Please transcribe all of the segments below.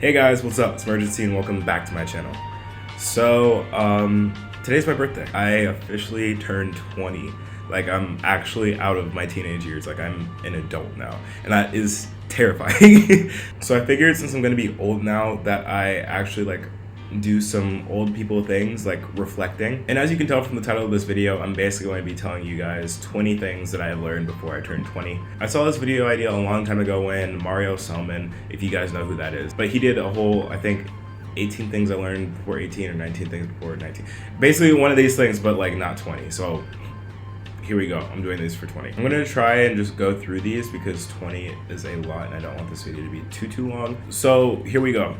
Hey guys, what's up? It's Imurgency and welcome back to my channel. So, today's my birthday. I officially turned 20. Like, I'm actually out of my teenage years. Like, I'm an adult now. And that is terrifying. So I figured since I'm gonna be old now that I actually, do some old people things, like reflecting. And as you can tell from the title of this video, I'm basically going to be telling you guys 20 things that I have learned before I turned 20. I saw this video idea a long time ago when Mario Selman, if you guys know who that is, but he did a whole, I think, 18 things I learned before 18 or 19 things before 19. Basically one of these things, but like not 20. So here we go. I'm doing these for 20. I'm gonna try and just go through these because 20 is a lot and I don't want this video to be too long. So here we go.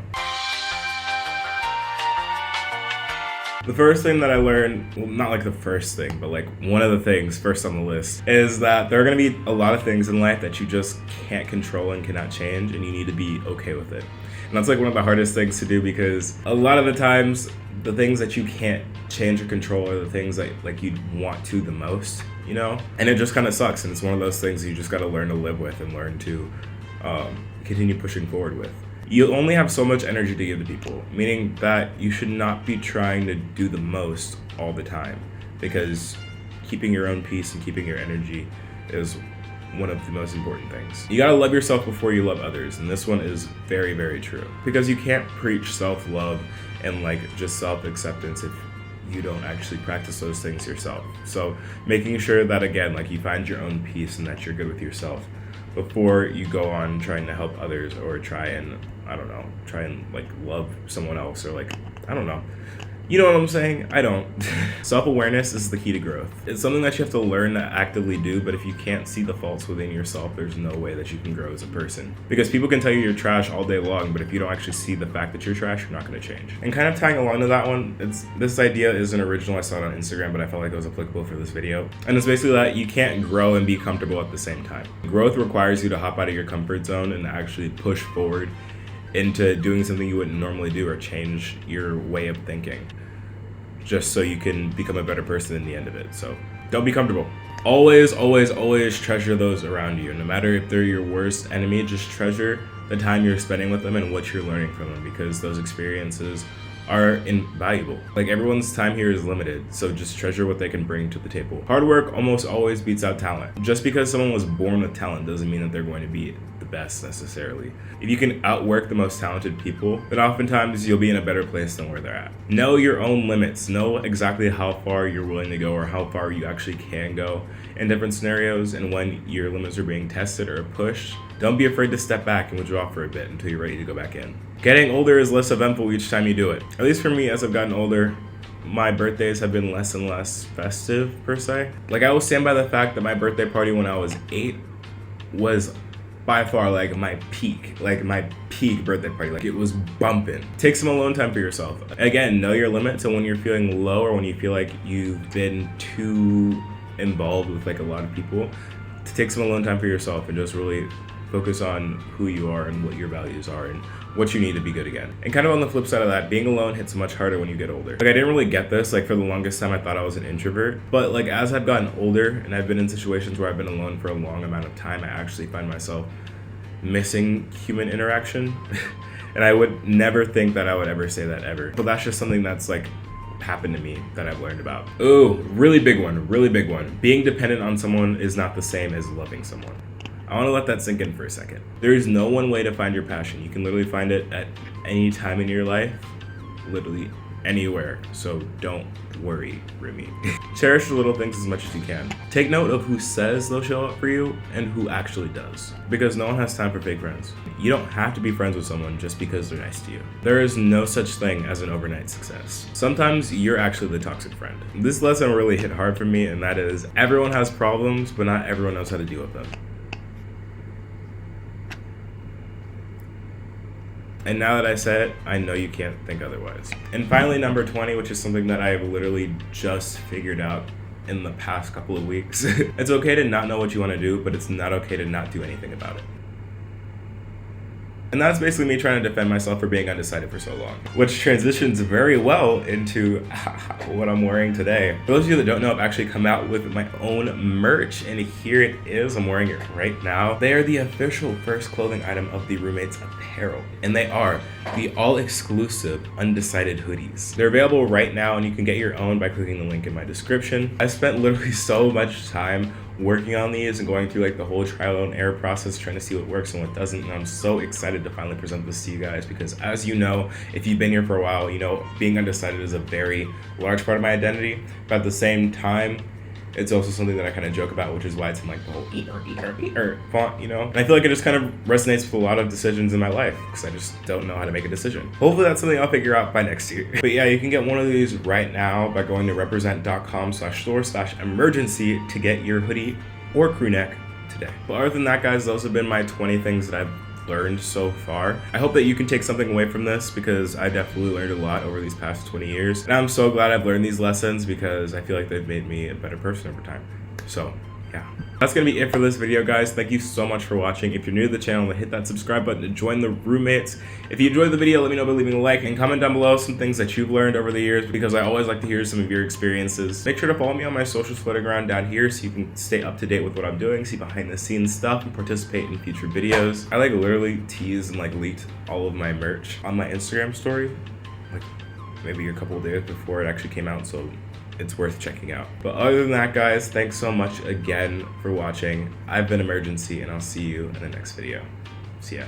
The first thing that I learned, well, not like the first thing, but like one of the things first on the list, is that there are gonna be a lot of things in life that you just can't control and cannot change, and you need to be okay with it. And that's like one of the hardest things to do because a lot of the times, the things that you can't change or control are the things that like you want to the most, you know? And it just kind of sucks, and it's one of those things you just gotta learn to live with and learn to continue pushing forward with. You only have so much energy to give to people, meaning that you should not be trying to do the most all the time, because keeping your own peace and keeping your energy is one of the most important things. You gotta love yourself before you love others, and this one is very, very true. Because you can't preach self-love and like just self-acceptance if you don't actually practice those things yourself. So making sure that, again, like you find your own peace and that you're good with yourself before you go on trying to help others or try and like love someone else or like, I don't know. You know what I'm saying? I don't. Self-awareness is the key to growth. It's something that you have to learn to actively do, but if you can't see the faults within yourself, there's no way that you can grow as a person. Because people can tell you you're trash all day long, but if you don't actually see the fact that you're trash, you're not gonna change. And kind of tying along to that one, this idea is an original. I saw it on Instagram, but I felt like it was applicable for this video. And it's basically that you can't grow and be comfortable at the same time. Growth requires you to hop out of your comfort zone and actually push forward into doing something you wouldn't normally do or change your way of thinking, just so you can become a better person in the end of it. So don't be comfortable. Always, always, always treasure those around you. No matter if they're your worst enemy, just treasure the time you're spending with them and what you're learning from them, because those experiences are invaluable. Like, everyone's time here is limited, so just treasure what they can bring to the table. Hard work almost always beats out talent. Just because someone was born with talent doesn't mean that they're going to be the best necessarily. If you can outwork the most talented people, then oftentimes you'll be in a better place than where they're at. Know your own limits. Know exactly how far you're willing to go or how far you actually can go in different scenarios, and when your limits are being tested or pushed, don't be afraid to step back and withdraw for a bit until you're ready to go back in. Getting older is less eventful each time you do it. At least for me, as I've gotten older, my birthdays have been less and less festive, per se. Like, I will stand by the fact that my birthday party when I was 8 was by far like my peak birthday party. Like, it was bumping. Take some alone time for yourself. Again, know your limits, and when you're feeling low or when you feel like you've been too involved with like a lot of people, to take some alone time for yourself and just really focus on who you are and what your values are and what you need to be good again. And kind of on the flip side of that, being alone hits much harder when you get older. Like, I didn't really get this. Like, for the longest time I thought I was an introvert, but like as I've gotten older and I've been in situations where I've been alone for a long amount of time, I actually find myself missing human interaction. And I would never think that I would ever say that ever, but that's just something that's like happened to me that I've learned about. Oh, really big one. Being dependent on someone is not the same as loving someone. I want to let that sink in for a second. There is no one way to find your passion. You can literally find it at any time in your life, literally anywhere. So don't worry, Remy. Cherish the little things as much as you can. Take note of who says they'll show up for you and who actually does, because no one has time for fake friends. You don't have to be friends with someone just because they're nice to you. There is no such thing as an overnight success. Sometimes you're actually the toxic friend. This lesson really hit hard for me, and that is, everyone has problems, but not everyone knows how to deal with them. And now that I said it, I know you can't think otherwise. And finally, number 20, which is something that I have literally just figured out in the past couple of weeks. It's okay to not know what you want to do, but it's not okay to not do anything about it. And that's basically me trying to defend myself for being undecided for so long, which transitions very well into what I'm wearing today. For those of you that don't know, I've actually come out with my own merch, and here it is. I'm wearing it right now. They are the official first clothing item of the Roommates apparel, and they are the all-exclusive undecided hoodies. They're available right now, and you can get your own by clicking the link in my description. I spent literally so much time working on these and going through like the whole trial and error process, trying to see what works and what doesn't, and I'm so excited to finally present this to you guys, because as you know, if you've been here for a while, you know being undecided is a very large part of my identity, but at the same time, it's also something that I kind of joke about, which is why it's in like the whole eater font, you know? And I feel like it just kind of resonates with a lot of decisions in my life, because I just don't know how to make a decision. Hopefully that's something I'll figure out by next year. But yeah, you can get one of these right now by going to represent.com/store/emergency to get your hoodie or crew neck today. But other than that, guys, those have been my 20 things that I've learned so far. I hope that you can take something away from this, because I definitely learned a lot over these past 20 years. And I'm so glad I've learned these lessons, because I feel like they've made me a better person over time. So yeah, that's gonna be it for this video, guys. Thank you so much for watching. If you're new to the channel, hit that subscribe button to join the Roommates. If you enjoyed the video, let me know by leaving a like, and comment down below some things that you've learned over the years, because I always like to hear some of your experiences. Make sure to follow me on my socials floating around down here so you can stay up to date with what I'm doing, see behind the scenes stuff, and participate in future videos. I like literally teased and like leaked all of my merch on my Instagram story, like maybe a couple of days before it actually came out, so it's worth checking out. But other than that, guys, thanks so much again for watching. I've been Imurgency, and I'll see you in the next video. See ya.